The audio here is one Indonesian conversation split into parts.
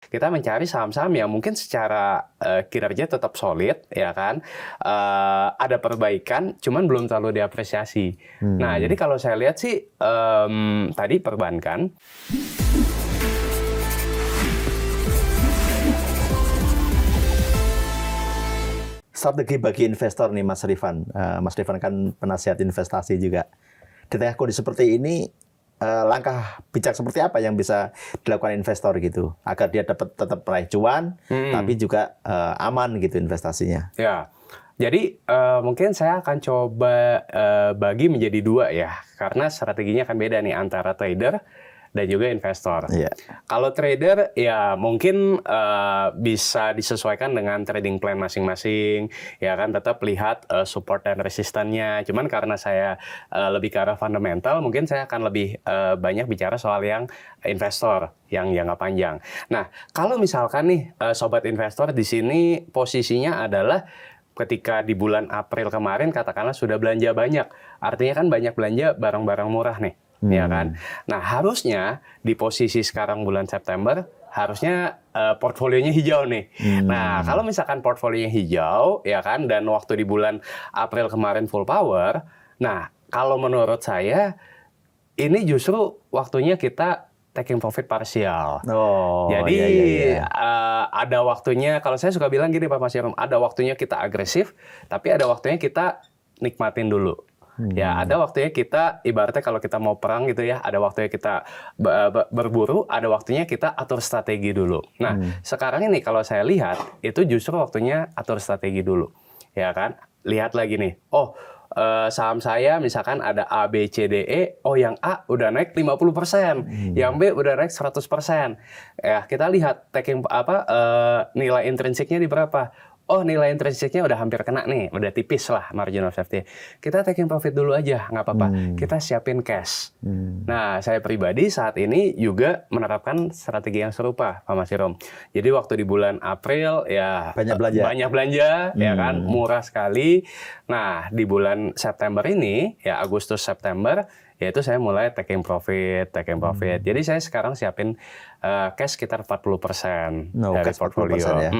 kita mencari saham-saham yang mungkin secara kinerja tetap solid, ya kan, ada perbaikan, cuman belum terlalu diapresiasi. Nah, jadi kalau saya lihat sih tadi perbankan. Strategi bagi investor nih Mas Rifan. Mas Rifan kan penasihat investasi juga. Di tengah kondisi seperti ini, langkah bijak seperti apa yang bisa dilakukan investor gitu agar dia dapat tetap meraih cuan, tapi juga aman gitu investasinya. Ya, jadi mungkin saya akan coba bagi menjadi dua ya, karena strateginya akan beda nih antara trader dan juga investor. Yeah. Kalau trader ya mungkin bisa disesuaikan dengan trading plan masing-masing, ya kan, tetap lihat support dan resistannya. Cuman karena saya lebih ke arah fundamental, mungkin saya akan lebih banyak bicara soal yang investor yang jangka panjang. Nah, kalau misalkan nih sobat investor di sini posisinya adalah ketika di bulan April kemarin katakanlah sudah belanja banyak, artinya kan banyak belanja barang-barang murah nih. Ya kan. Nah, harusnya di posisi sekarang bulan September harusnya portfolionya hijau nih. Nah, kalau misalkan portfolionya hijau, ya kan, dan waktu di bulan April kemarin full power, nah, kalau menurut saya ini justru waktunya kita taking profit parsial. Jadi ada waktunya, kalau saya suka bilang gini Pak Mas Yarum, ada waktunya kita agresif, tapi ada waktunya kita nikmatin dulu. Ya, ada waktunya kita, ibaratnya kalau kita mau perang gitu ya, ada waktunya kita berburu, ada waktunya kita atur strategi dulu. Nah, sekarang ini kalau saya lihat, itu justru waktunya atur strategi dulu. Ya kan? Lihat lagi nih, saham saya misalkan ada A, B, C, D, E, yang A udah naik 50%, yang B udah naik 100%. Ya, kita lihat nilai intrinsiknya di berapa. Nilai intrinsiknya udah hampir kena nih, udah tipis lah margin of safety. Kita taking profit dulu aja, nggak apa-apa. Kita siapin cash. Nah, saya pribadi saat ini juga menerapkan strategi yang serupa, Pak Mas Yarum. Jadi waktu di bulan April ya banyak belanja, ya kan, murah sekali. Nah, di bulan September ini, ya Agustus September, yaitu saya mulai taking profit. Jadi saya sekarang siapin cash sekitar 40% dari portfolio. Ya?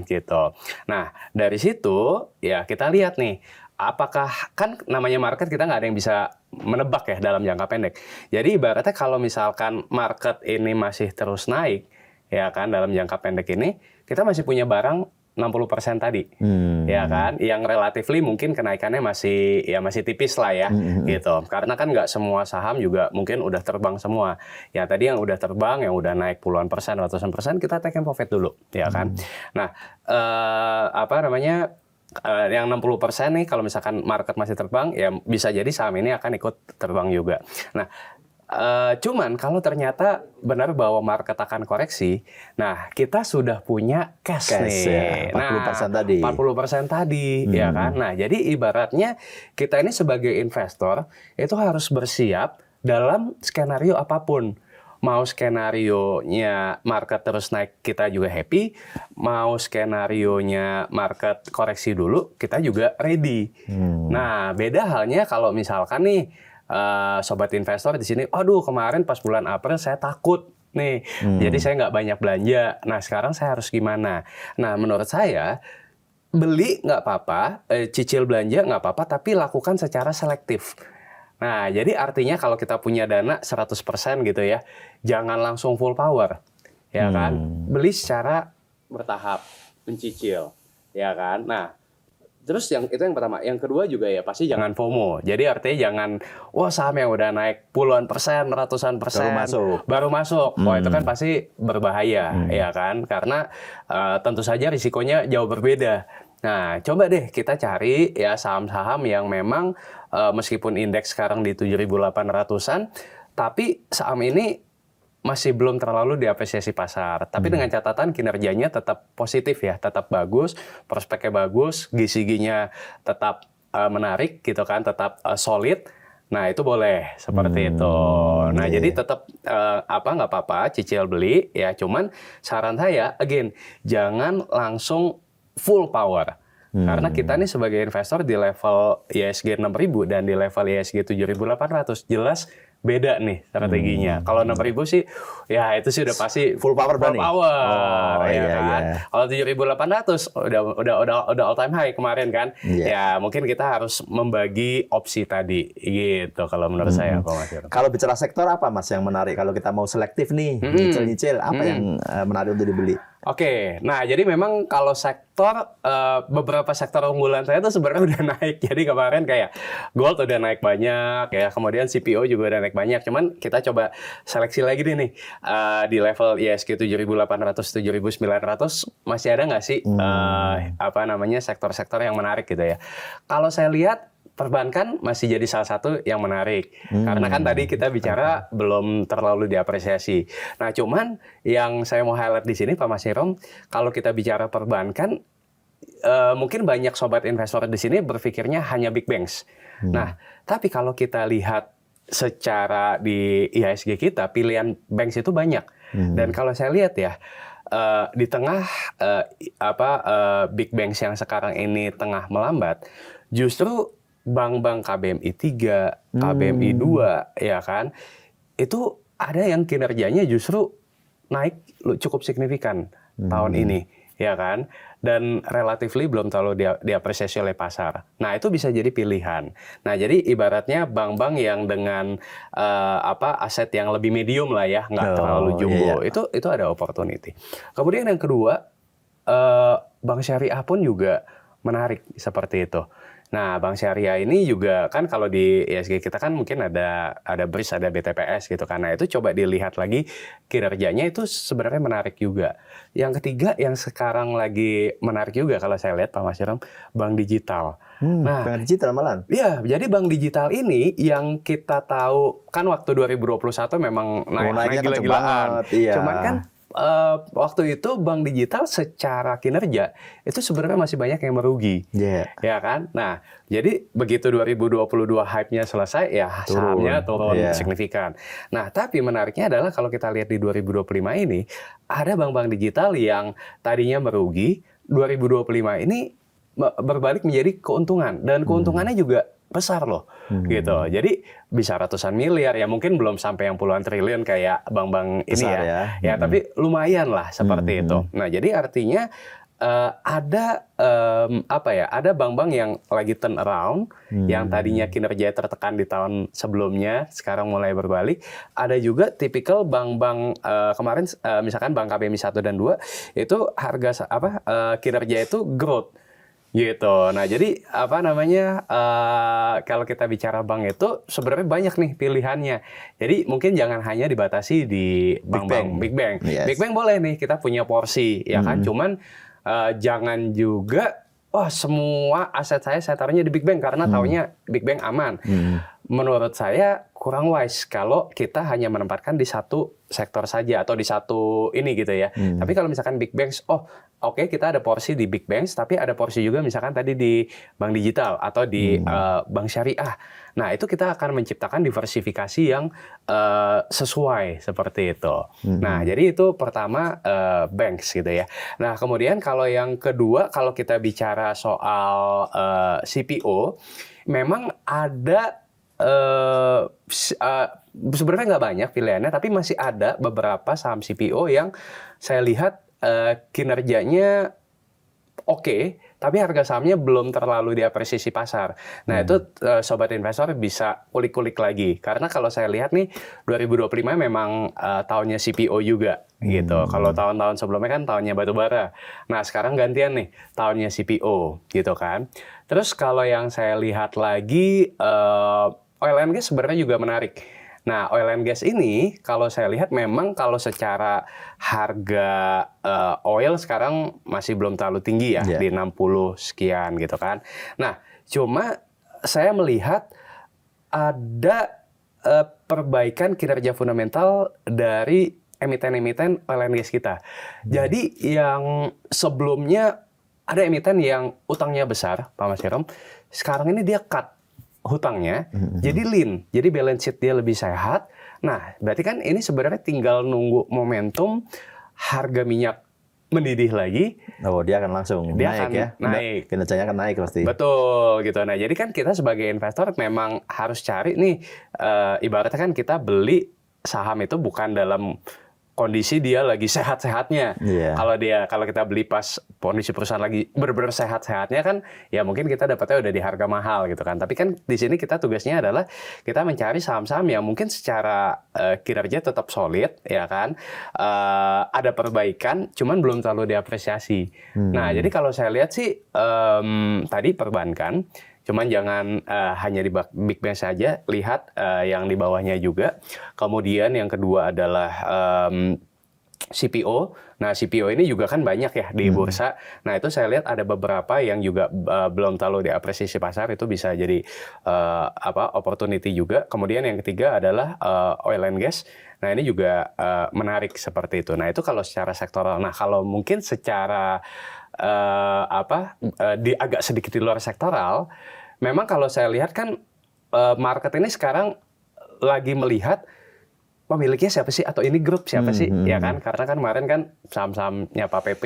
Gitu. Nah, dari situ ya kita lihat nih, apakah, kan namanya market kita nggak ada yang bisa menebak ya dalam jangka pendek. Jadi ibaratnya kalau misalkan market ini masih terus naik, ya kan, dalam jangka pendek ini, kita masih punya barang 60% tadi, ya kan, yang relatively mungkin kenaikannya masih tipis lah ya, gitu. Karena kan nggak semua saham juga mungkin udah terbang semua. Ya tadi yang udah terbang, yang udah naik puluhan persen, ratusan persen, kita take profit dulu, ya kan. Nah, yang 60% nih, kalau misalkan market masih terbang, ya bisa jadi saham ini akan ikut terbang juga. Nah, cuman kalau ternyata benar bahwa market akan koreksi, nah kita sudah punya cash nih. Ya, 40% tadi. 40% tadi, ya kan. Nah, jadi ibaratnya kita ini sebagai investor itu harus bersiap dalam skenario apapun. Mau skenarionya market terus naik, kita juga happy. Mau skenarionya market koreksi dulu, kita juga ready. Nah, beda halnya kalau misalkan nih, sobat investor di sini, kemarin pas bulan April saya takut nih, jadi saya nggak banyak belanja. Nah, sekarang saya harus gimana? Nah, menurut saya beli nggak apa-apa, cicil belanja nggak apa-apa, tapi lakukan secara selektif. Nah, jadi artinya kalau kita punya dana 100% gitu ya, jangan langsung full power, ya kan? Beli secara bertahap, mencicil, ya kan? Nah, terus itu yang pertama. Yang kedua juga ya pasti jangan FOMO. Jadi artinya jangan, saham yang udah naik puluhan persen, ratusan persen baru masuk. Itu kan pasti berbahaya, ya kan? Karena tentu saja risikonya jauh berbeda. Nah, coba deh kita cari ya saham-saham yang memang meskipun indeks sekarang di 7.800-an, tapi saham ini masih belum terlalu diapresiasi pasar. Tapi dengan catatan kinerjanya tetap positif ya, tetap bagus, prospeknya bagus, GCG-nya tetap menarik gitu kan, tetap solid. Nah, itu boleh seperti itu. Nah, jadi tetap nggak apa-apa cicil beli ya, cuman saran saya again jangan langsung full power. Karena kita nih sebagai investor di level ISG 6.000 dan di level ISG 7.800 jelas beda nih strateginya. Kalau 6.000 sih, ya itu sih udah pasti Full power full berani? power, Oh, ya iya, kan. iya. Kalau 7.800 udah all time high kemarin kan. Iya. Ya mungkin kita harus membagi opsi tadi, gitu kalau menurut saya, Pak Mas Irfan. Kalau bicara sektor apa Mas yang menarik? Kalau kita mau selektif nih, nyicil-nyicil, apa yang menarik untuk dibeli? Oke, nah jadi memang kalau sektor, beberapa sektor unggulan saya tuh sebenarnya udah naik. Jadi kemarin kayak gold udah naik banyak, ya kemudian CPO juga udah naik banyak. Cuman kita coba seleksi lagi nih, di level ISG 7.800, 7.900 masih ada nggak sih apa namanya sektor-sektor yang menarik gitu ya? Kalau saya lihat perbankan masih jadi salah satu yang menarik. Karena kan tadi kita bicara belum terlalu diapresiasi. Nah, cuman yang saya mau highlight di sini Pak Mas Hirom, kalau kita bicara perbankan, mungkin banyak sobat investor di sini berpikirnya hanya big banks. Nah, tapi kalau kita lihat secara di IHSG kita, pilihan banks itu banyak. Dan kalau saya lihat ya, di tengah big banks yang sekarang ini tengah melambat, justru bank-bank KBMI 3, KBMI 2, ya kan, itu ada yang kinerjanya justru naik cukup signifikan tahun ini, ya kan, dan relatively belum terlalu diapresiasi oleh pasar. Nah, itu bisa jadi pilihan. Nah, jadi ibaratnya bank-bank yang dengan aset yang lebih medium lah ya, nggak terlalu jumbo, itu ada opportunity. Kemudian yang kedua, bank syariah pun juga menarik seperti itu. Nah, bank syariah ini juga kan kalau di ISG kita kan mungkin ada BRIS, ada BTPS gitu kan. Nah, itu coba dilihat lagi kinerjanya itu sebenarnya menarik juga. Yang ketiga yang sekarang lagi menarik juga kalau saya lihat Pak Mas Hirom, bank digital. Nah, bank digital malah. Iya, jadi bank digital ini yang kita tahu kan waktu 2021 memang naik gila-gilaan. Iya. Cuman kan waktu itu bank digital secara kinerja itu sebenarnya masih banyak yang merugi, ya kan? Nah, jadi begitu 2022 hype-nya selesai, ya sahamnya turun signifikan. Nah, tapi menariknya adalah kalau kita lihat di 2025 ini, ada bank-bank digital yang tadinya merugi, 2025 ini berbalik menjadi keuntungan, dan keuntungannya juga besar loh, gitu. Jadi bisa ratusan miliar, ya mungkin belum sampai yang puluhan triliun kayak bank-bank ini besar ya. Tapi lumayan lah seperti itu. Nah, jadi artinya ada ada bank-bank yang lagi turn around, yang tadinya kinerja tertekan di tahun sebelumnya, sekarang mulai berbalik. Ada juga tipikal bank-bank kemarin, misalkan bank KBMI 1 dan 2 itu harga kinerja itu growth. Gitu. Nah, jadi kalau kita bicara bank itu sebenarnya banyak nih pilihannya. Jadi mungkin jangan hanya dibatasi di bank-bank big bank. Big bank boleh nih kita punya porsi, ya kan. Cuman jangan juga semua aset saya taruhnya di big bank karena taunya big bank aman. Menurut saya kurang wise kalau kita hanya menempatkan di satu sektor saja atau di satu ini gitu ya. Tapi kalau misalkan big banks, oke, kita ada porsi di big banks, tapi ada porsi juga misalkan tadi di bank digital atau di bank syariah. Nah, itu kita akan menciptakan diversifikasi yang sesuai seperti itu. Nah, jadi itu pertama banks gitu ya. Nah, kemudian kalau yang kedua, kalau kita bicara soal CPO, memang ada sebenarnya nggak banyak pilihannya, tapi masih ada beberapa saham CPO yang saya lihat kinerjanya oke, tapi harga sahamnya belum terlalu diapresiasi pasar. Nah, itu sobat investor bisa kulik-kulik lagi. Karena kalau saya lihat nih, 2025 memang tahunnya CPO juga gitu. Kalau tahun-tahun sebelumnya kan tahunnya batubara. Nah, sekarang gantian nih, tahunnya CPO gitu kan. Terus kalau yang saya lihat lagi, oil and gas sebenarnya juga menarik. Nah, oil and gas ini kalau saya lihat memang kalau secara harga oil sekarang masih belum terlalu tinggi ya, di 60 sekian gitu kan. Nah, cuma saya melihat ada perbaikan kinerja fundamental dari emiten-emiten oil and gas kita. Jadi yang sebelumnya ada emiten yang utangnya besar, Pak Mas Hirom, sekarang ini dia cut hutangnya, jadi lean, jadi balance sheet dia lebih sehat. Nah, berarti kan ini sebenarnya tinggal nunggu momentum harga minyak mendidih lagi, Oh, dia akan langsung dia naik akan ya. naik. Kinerjanya akan naik pasti. Betul gitu. Nah, jadi kan kita sebagai investor memang harus cari nih, ibaratnya kan kita beli saham itu bukan dalam kondisi dia lagi sehat-sehatnya. Iya. Kalau kita beli pas kondisi perusahaan lagi benar-benar sehat-sehatnya kan, ya mungkin kita dapatnya udah di harga mahal gitu kan. Tapi kan di sini kita tugasnya adalah kita mencari saham-saham yang mungkin secara kinerja tetap solid, ya kan. Ada perbaikan, cuman belum terlalu diapresiasi. Nah, jadi kalau saya lihat sih tadi perbankan. Cuman jangan hanya di Big Bank saja, lihat yang di bawahnya juga. Kemudian yang kedua adalah CPO. Nah, CPO ini juga kan banyak ya di bursa. Nah, itu saya lihat ada beberapa yang juga belum terlalu diapresiasi pasar, itu bisa jadi opportunity juga. Kemudian yang ketiga adalah oil and gas. Nah, ini juga menarik seperti itu. Nah, itu kalau secara sektoral. Nah, kalau mungkin secara agak sedikit di luar sektoral, memang kalau saya lihat kan market ini sekarang lagi melihat pemiliknya siapa sih, atau ini grup siapa sih, ya kan? Karena kan kemarin kan saham-sahamnya Pak PP.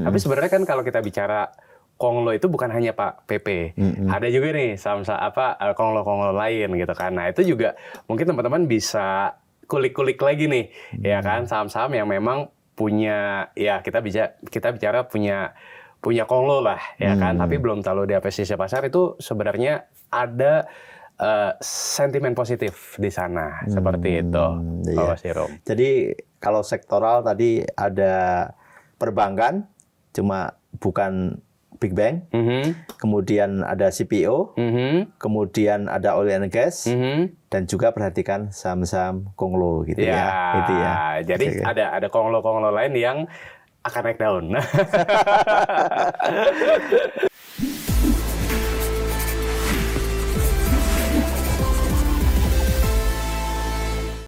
Tapi sebenarnya kan kalau kita bicara Konglo itu bukan hanya Pak PP, ada juga nih saham-saham Konglo-Konglo lain gitu kan. Nah, itu juga mungkin teman-teman bisa kulik-kulik lagi nih, ya kan, saham-saham yang memang punya, ya kita bicara punya Konglo lah, ya kan, tapi belum terlalu diapresiasi pasar. Itu sebenarnya ada sentimen positif di sana, seperti itu, Pak Wasirum. Jadi kalau sektoral tadi ada perbankan, cuma bukan Big Bank, kemudian ada CPO, kemudian ada oil and gas, dan juga perhatikan saham-saham Konglo gitu ya. Itu ya. Jadi ada Konglo-Konglo lain yang akan naik daun.